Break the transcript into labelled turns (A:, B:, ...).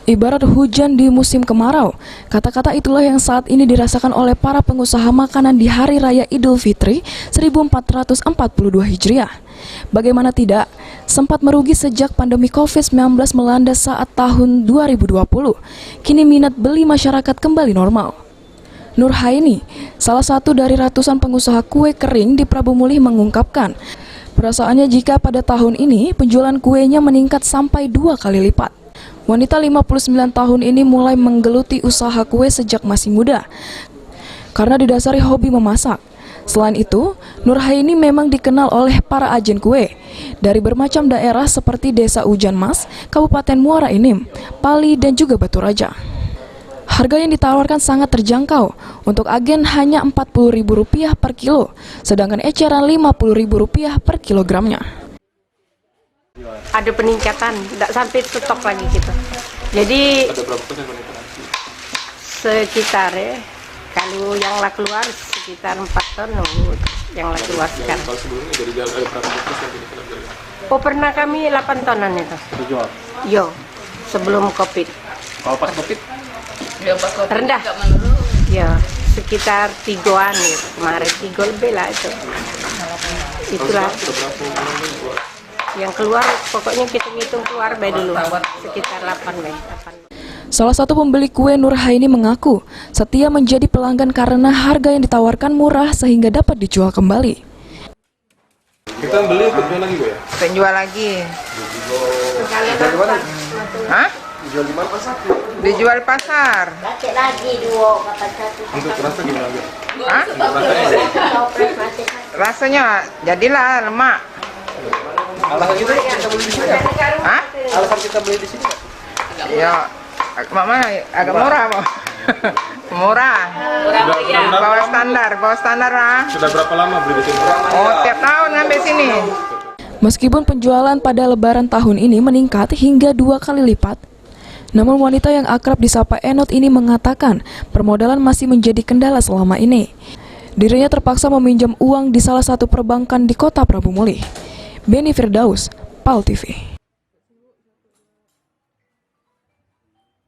A: Ibarat hujan di musim kemarau, kata-kata itulah yang saat ini dirasakan oleh para pengusaha makanan di Hari Raya Idul Fitri 1442 Hijriah. Bagaimana tidak, sempat merugi sejak pandemi COVID-19 melanda saat tahun 2020. Kini minat beli masyarakat kembali normal. Nur Haini, salah satu dari ratusan pengusaha kue kering di Prabu Mulih mengungkapkan, perasaannya jika pada tahun ini penjualan kuenya meningkat sampai 2 kali lipat. Wanita 59 tahun ini mulai menggeluti usaha kue sejak masih muda karena didasari hobi memasak. Selain itu, Nur Haini memang dikenal oleh para agen kue dari bermacam daerah seperti Desa Ujan Mas, Kabupaten Muara Enim, Pali, dan juga Batu Raja. Harga yang ditawarkan sangat terjangkau. Untuk agen hanya Rp40.000 per kilo, sedangkan eceran Rp50.000 per kilogramnya.
B: Ada peningkatan, tidak sampai stok lagi gitu. Jadi
C: ada berapa persen peningkatan?
B: Sekitar kalau yang lah keluar sekitar 4 ton yang lah keluar sekarang.
C: Kalau sebelumnya dari jalan ada berapa persen peningkatan?
B: Oh, pernah kami 8 tonan itu.
C: Terjual?
B: Yo, sebelum COVID.
C: Kalau pas COVID?
B: Rendah. Ya, sekitar 3-an ya. Kemarin 3 lebih lah itu. Itulah. Yang keluar, pokoknya kita ngitung keluar baik dulu, sekitar 8 baik.
A: Salah satu pembeli kue Nur Haini mengaku setia menjadi pelanggan karena harga yang ditawarkan murah sehingga dapat dijual kembali.
C: Kita beli untuk jual lagi, Bu ya?
D: Penjual lagi. Hah?
C: Dijual di mana pasar?
D: Dijual pasar.
B: Lagi 2 kata 1.
C: Untuk rasa gimana, Bu?
D: Hah? Rasanya jadilah lemak.
C: Alasan kita beli di sini,
D: Hah?
C: alasan kita beli di sini,
D: Ya, mana agak murah, Pak. Murah. Bawah standar lah.
C: Sudah berapa lama beli di sini?
D: Oh, tiap tahun ngambil sini.
A: Meskipun penjualan pada Lebaran tahun ini meningkat hingga 2 kali lipat, namun wanita yang akrab disapa Enot ini mengatakan permodalan masih menjadi kendala selama ini. Dirinya terpaksa meminjam uang di salah satu perbankan di kota Prabu Mulih. Beni Firdaus, PAL TV.